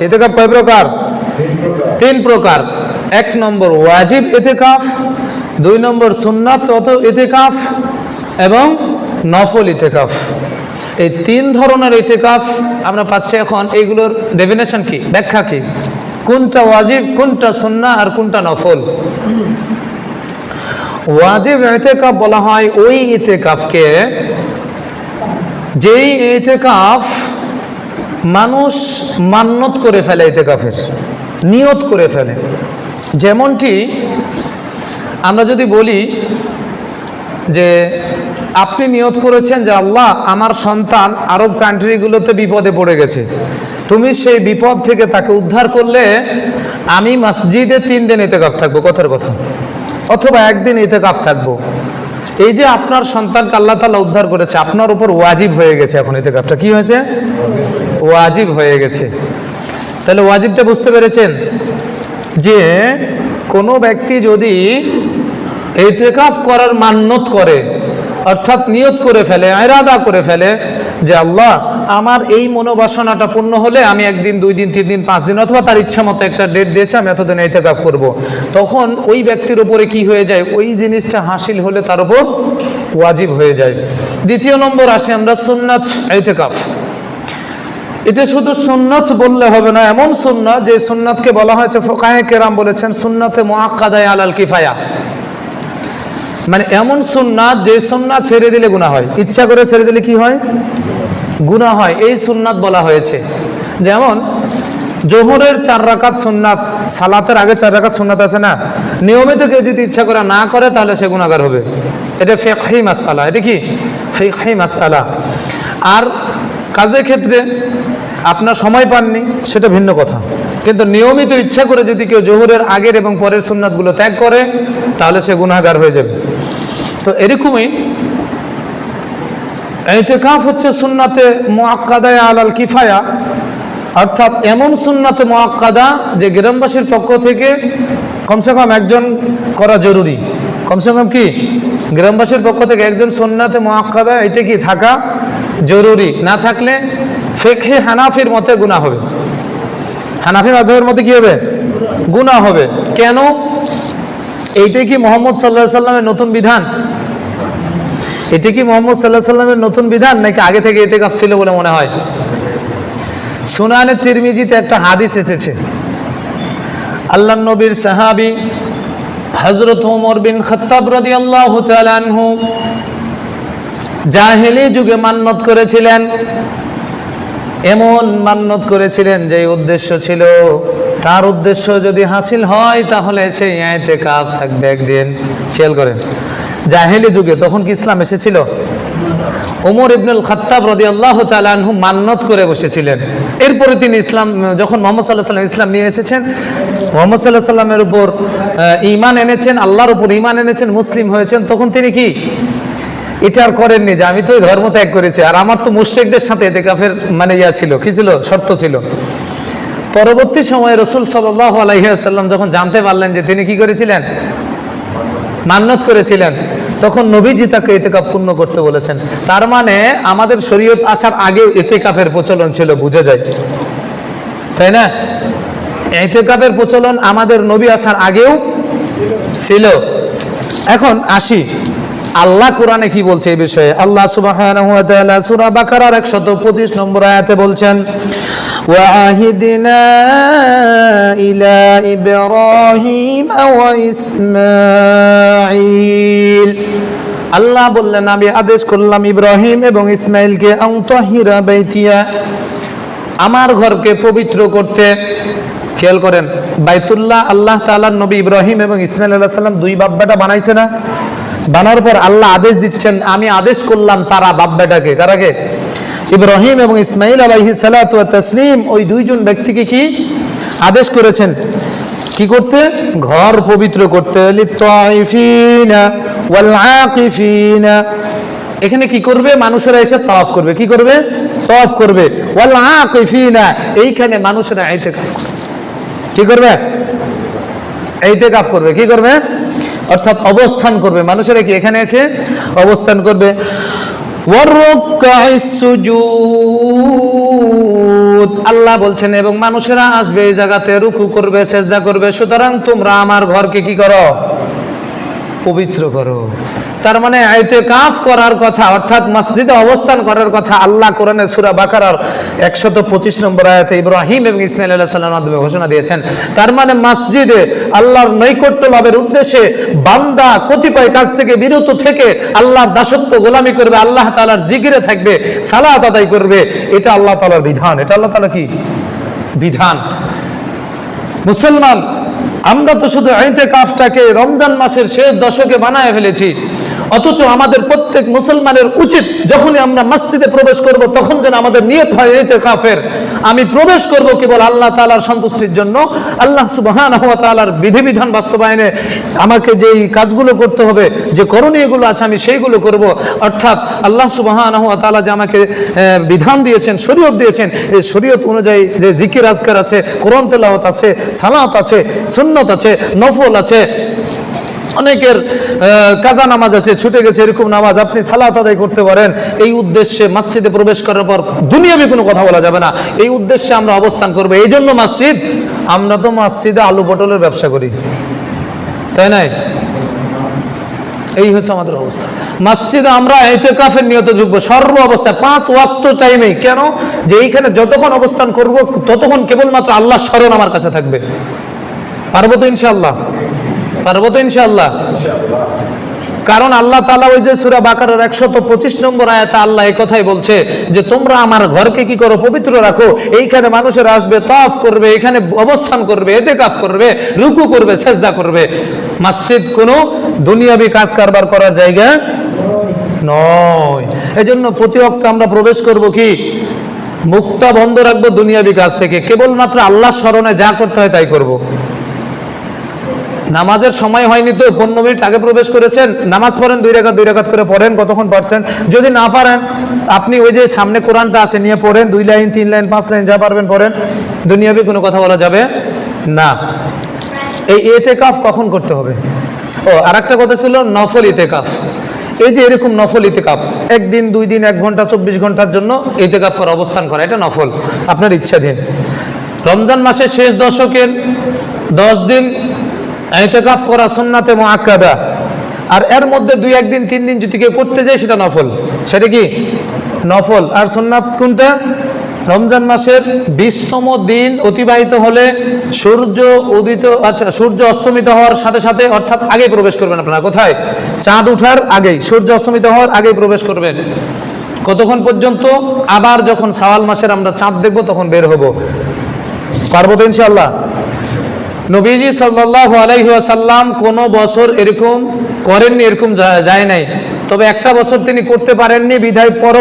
যাচ্ছে। ইতিকাফ কয় প্রকার? 3 প্রকার। 1 নম্বর ওয়াজিব ইতিকাফ, 2 নম্বর সুন্নাত ইতিকাফ এবং নফল ইতিকাফ। এই 3 ধরনের ইতিকাফ আমরা পাচ্ছি। এখন এইগুলোর ডেফিনেশন কি, ব্যাখ্যা কি, কোনটা ওয়াজিব, কোনটা সুন্নাহ আর কোনটা নফল? ওয়াজিব ইতিকাফ বলা হয় ওই ইতিকাফকে যেই ইতিকাফ মানুষ মান্নত করে ফেলে, ইতিকাফের নিয়ত করে ফেলে। যেমনটি আমরা যদি বলি যে আপনি নিয়ত করেছেন যে আল্লাহ আমার সন্তান আরব কান্ট্রিগুলোতে বিপদে পড়ে গেছে, তুমি সেই বিপদ থেকে তাকে উদ্ধার করলে আমি মসজিদে 3 দিন ইতিকাফ থাকবো, কথার কথা, অথবা 1 দিন ইতিকাফ থাকবো। এই যে আপনার সন্তানকে আল্লাহ তাআলা উদ্ধার করেছে, আপনার উপর ওয়াজিব হয়ে গেছে। এখন ইতিকাফটা কি হয়েছে? ওয়াজিব হয়ে গেছে। তাহলে ওয়াজিবটা বুঝতে পেরেছেন যে কোনো ব্যক্তি যদি ইতিকাফ করার মান্নত করে, অর্থাৎ নিয়ত করে ফেলে, ইরাদা করে ফেলে যে আল্লাহ আমার এই মনোবাসনাটা পূর্ণ হলে আমি 1 দিন 2 দিন 3 দিন 5 দিন, অথবা তার ইচ্ছা মতো একটা ডেট দিয়েছে আমি এতদিন ইতিকাফ করব, তখন ওই ব্যক্তির উপরে কি হয়ে যায়? ওই জিনিসটা হাসিল হলে তার উপর ওয়াজিব হয়ে যায়। 2 নম্বর আসে আমরা সুন্নাত ইতিকাফ। এটা শুধু সুন্নাত বললে হবে না, এমন সুন্নাত যে সুন্নাতকে বলা হয়েছে, ফুকাহে কেরাম বলেছেন সুন্নাতে মুআক্কাদায়ে আলাল কিফায়া, মানে এমন সুন্নাত যে সুন্নাত ছেড়ে দিলে গুনাহ হয়, ইচ্ছা করে ছেড়ে দিলে কি হয়? গুনাহ হয়। এই সুন্নাত বলা হয়েছে। যেমন জোহরের 4 রাকাত সুন্নাত, সালাতের আগে 4 রাকাত সুন্নাত আছে না, নিয়মিত কেউ যদি ইচ্ছা করে না করে তাহলে সে গুনাহগার হবে। এটা ফিকহি মাসআলা। এটা কি ফিকহি মাসআলা। আর কাজের ক্ষেত্রে আপনার সময় পাননি সেটা ভিন্ন কথা, কিন্তু নিয়মিত ইচ্ছা করে যদি কেউ জোহরের আগের এবং পরের সুন্নাতগুলো ত্যাগ করে তাহলে সে গুনাহগার হয়ে যাবে। তো এরকমই ইতিকাফ হচ্ছে সুন্নাতে মুআক্কাদায়ে আলাল কিফায়া, অর্থাৎ এমন সুন্নাতে মুআক্কাদা যে গ্রামবাসীর পক্ষ থেকে কমসে কম একজন করা জরুরি। কমসে কম কি গ্রামবাসীর পক্ষ থেকে একজন সুন্নাতে মুআক্কাদা এটা কি থাকা জরুরি, না থাকলে ফিকহে হানাফির মতে গুনাহ হবে। হানাফি মাযহাবের মতে কি হবে? গুনাহ হবে। কেন? এইটাই কি মুহাম্মদ সাল্লাল্লাহু আলাইহি সাল্লামের নতুন বিধান? এটা কি মুহাম্মদ সাল্লাল্লাহু আলাইহি সাল্লামের নতুন বিধান, নাকি আগে থেকে ইতিকাফ ছিল বলে মনে হয়? সুনানে তিরমিজিতে একটা হাদিস এসেছে, আল্লাহর নবীর সাহাবী হযরত ওমর বিন খাত্তাব রাদিয়াল্লাহু তাআলা আনহু জাহেলি যুগে মান্নত করেছিলেন। এমন মান্নত করেছিলেন যে উদ্দেশ্য ছিল তার উদ্দেশ্য যদি হাসিল হয় তাহলে সেই ইতিকাফ থাকবে 1 দিন। খেয়াল করেন, জাহেলি যুগে, তখন কি ইসলাম এসেছিল? ওমর ইবনুল খাত্তাব রাদিয়াল্লাহু তাআলা আনহু মান্নত করে বসেছিলেন। এরপরে তিনি ইসলাম, যখন মুহাম্মদ সাল্লাল্লাহু আলাইহি ওয়াসাল্লাম ইসলাম নিয়ে এসেছেন, মুহাম্মদ সাল্লাল্লাহু আলাইহি ওয়াসাল্লামের উপর ঈমান এনেছেন, আল্লাহর উপর ঈমান এনেছেন, মুসলিম হয়েছেন, তখন তিনি কি এটা আর করেননি যে আমি তো ধর্ম ত্যাগ করেছি আর আমার তো মুশরিকদের সাথে ইতিকাফের মানে ছিল, কি ছিল? শর্ত ছিল। পরবর্তী সময়ে রাসূল সাল্লাল্লাহু আলাইহি ওয়াসাল্লাম যখন জানতে পারলেন যে তিনি কি করেছিলেন? মান্নত করেছিলেন, তখন নবীজি তাকে ইতিকাফ পূর্ণ করতে বলেছেন। তার মানে আমাদের শরীয়ত আসার আগেও ইতিকাফের প্রচলন ছিল, বুঝা যায়, তাই না? ইতিকাফের প্রচলন আমাদের নবী আসার আগেও ছিল। এখন আসি আল্লাহ কোরআনে কি বলছে এই বিষয়ে। আল্লাহ সুবহানাহু ওয়া তাআলা সূরা বাকারার 125 নম্বর আয়াতে বলছেন, ওয়া আহিদিনা ইলা ইব্রাহিম ওয়া ইসমাঈল, আল্লাহ বললেন আমি আদেশ করলাম ইব্রাহিম এবং ইসমাঈলকে আন তাহিরা বাইতিয়া, আমার ঘরকে পবিত্র করতে। খেয়াল করেন, বাইতুল্লাহ আল্লাহ তাআলার নবী ইব্রাহিম এবং ইসমাঈল আলাইহিস সালাম 2 বাপ বেটা বানাইছে না? বানার পর আল্লাহ আদেশ দিচ্ছেন, আমি আদেশ করলাম তারা বাপ বেটাকে, কারাকে? ইব্রাহিম এবং ইসমাঈল আলাইহিস সালাতু ওয়া তাসলিম, ওই 2 জন ব্যক্তিকে কি আদেশ করেছেন? কি করতে? ঘর পবিত্র করতে। লিত্তাইফিনা ওয়াল আকিফিনা, এখানে কি করবে? মানুষেরা এসে তাওয়াফ করবে। কি করবে? তাওয়াফ করবে। ওয়াল আকিফিনা, এইখানে মানুষেরা ইতিকাফ করবে। কি করবে? ইতিকাফ করবে। কি করবে? অর্থাৎ অবস্থান করবে। মানুষেরা কি এখানে এসে অবস্থান করবে। ওয়াররুকআইস সুজুদ, সুজুদ, আল্লাহ বলছেন এবং মানুষেরা আসবে এই জায়গাতে রুকু করবে, সেজদা করবে, সুতরাং তোমরা আমার ঘরকে কি করো? পবিত্র করো। তার মানে ইতিকাফ করার কথা, অর্থাৎ মসজিদে অবস্থান করার কথা আল্লাহ কোরআনে সূরা বাকারার 125 নম্বর আয়াতে ইব্রাহিম এবং ইসমাঈল আলাইহিস সালামের মাধ্যমে ঘোষণা দিয়েছেন। তার মানে মসজিদে আল্লাহর নৈকট্য লাভের উদ্দেশ্যে বান্দা কতিপয় কাজ থেকে বিরত থেকে আল্লাহর দাসত্ব গোলামি করবে, আল্লাহ তাআলার জিকিরে থাকবে, সালাত আদায় করবে। এটা আল্লাহ তাআলার বিধান, এটা আল্লাহ তাআলা কি বিধান। মুসলমান আমরা তো শুধু ইতিকাফটাকে রমজান মাসের শেষ দশকে বানায় ফেলেছি, অথচ আমাদের প্রত্যেক মুসলমানের উচিত যখনই আমরা মসজিদে প্রবেশ করব তখন যেন আমাদের নিয়ত হয় ইতিকাফের, আমি প্রবেশ করব কেবল আল্লাহ তাআলার সন্তুষ্টির জন্য। আল্লাহ সুবহানাহু ওয়া তাআলার বিধিবিধান বাস্তবায়নে আমাকে যেই কাজগুলো করতে হবে, যে করণীয়গুলো আছে আমি সেইগুলো করব। অর্থাৎ আল্লাহ সুবহানাহু ওয়া তাআলা যে আমাকে বিধান দিয়েছেন, শরীয়ত দিয়েছেন, এই শরীয়ত অনুযায়ী যে জিকির আজকার আছে, কোরআন তেলাওয়াত আছে, সালাত আছে, সুন্নত আছে, নফল আছে, অনেকের কাজা নামাজ আছে, ছুটে গেছে এরকম নামাজ আপনি সালাত আদায় করতে পারেন। এই উদ্দেশ্যে মসজিদে প্রবেশ করার পর দুনিয়াবি কোনো কথা বলা যাবে না, এই উদ্দেশ্যে আমরা অবস্থান করবো। এই জন্য মসজিদ, আমরা তো মসজিদে আলু পটলের ব্যবসা করি, তাই নাই? এই হচ্ছে আমাদের অবস্থা। মসজিদে আমরা ইতিকাফের নিয়ত যুগব সর্ব অবস্থায় 5 ওয়াক্ত টাইমে। কেন? যে এইখানে যতক্ষণ অবস্থান করব ততক্ষণ কেবলমাত্র আল্লাহর স্মরণ আমার কাছে থাকবে। পারবো তো ইনশাআল্লাহ? পারবো তো ইনশাআল্লাহ? কারণ আল্লাহ তাআলা ওই যে সূরা বাকারার 125 নম্বর আয়াতে আল্লাহ এই কথাই বলছে যে তোমরা আমার ঘরকে কি করো? পবিত্র রাখো। এইখানে মানুষের আসবে, তাওয়াফ করবে, এখানে অবস্থান করবে, ইতিকাফ করবে, রুকু করবে, সেজদা করবে। মসজিদ কোনো দুনিয়াবি কাজ কারবার করার জায়গা নয়। এজন্য প্রতি ওয়াক্তে আমরা প্রবেশ করব কি মুখটা বন্ধ রাখবো দুনিয়াবি কাজ থেকে, কেবলমাত্র আল্লাহর স্মরণে যা করতে হয় তাই করব। নামাজের সময় হয়নি তো 15 মিনিট আগে প্রবেশ করেছেন, নামাজ পড়েন 2 রাকাত করে পড়েন, কতক্ষণ পারছেন। যদি না পারেন আপনি ওই যে সামনে কোরআনটা আছে নিয়ে পড়েন, 2 লাইন 3 লাইন 5 লাইন যা পারবেন পড়েন। দুনিয়াবি কোনো কথা বলা যাবে না। এই ইতিকাফ কখন করতে হবে? ও আরেকটা কথা ছিল নফল ইতিকাফ। এই যে এরকম নফল ইতিকাফ, 1 দিন 2 দিন 1 ঘন্টা 24 ঘন্টার জন্য ইতিকাফ করা, অবস্থান করা, এটা নফল, আপনার ইচ্ছাধীন। রমজান মাসের শেষ দশকের 10 দিন ইতিকাফ করা সুন্নাতে মুআক্কাদা, আর এর মধ্যে 2-1 দিন 3 দিন যদি কেউ করতে যায় সেটা নফল। সেটা কি নফল। আর সুন্নাত কোনটা? রমজান মাসের 20তম দিন অতিবাহিত হলে সূর্য অস্তমিত হওয়ার সাথে সাথে, অর্থাৎ আগে প্রবেশ করবেন আপনারা। কোথায়? চাঁদ ওঠার আগেই, সূর্য অস্তমিত হওয়ার আগেই প্রবেশ করবেন। কতক্ষণ পর্যন্ত? আবার যখন শাওয়াল মাসের আমরা চাঁদ দেখব তখন বের হব। পারবো তো ইনশাআল্লাহ? নবীজি সাল্লাল্লাহু আলাইহি ওয়াসাল্লাম কোন বছর এরকম করেননি, এরকম যায় নাই। তবে একটা বছর তিনি করতে পারেননি বিধায় পরবর্তী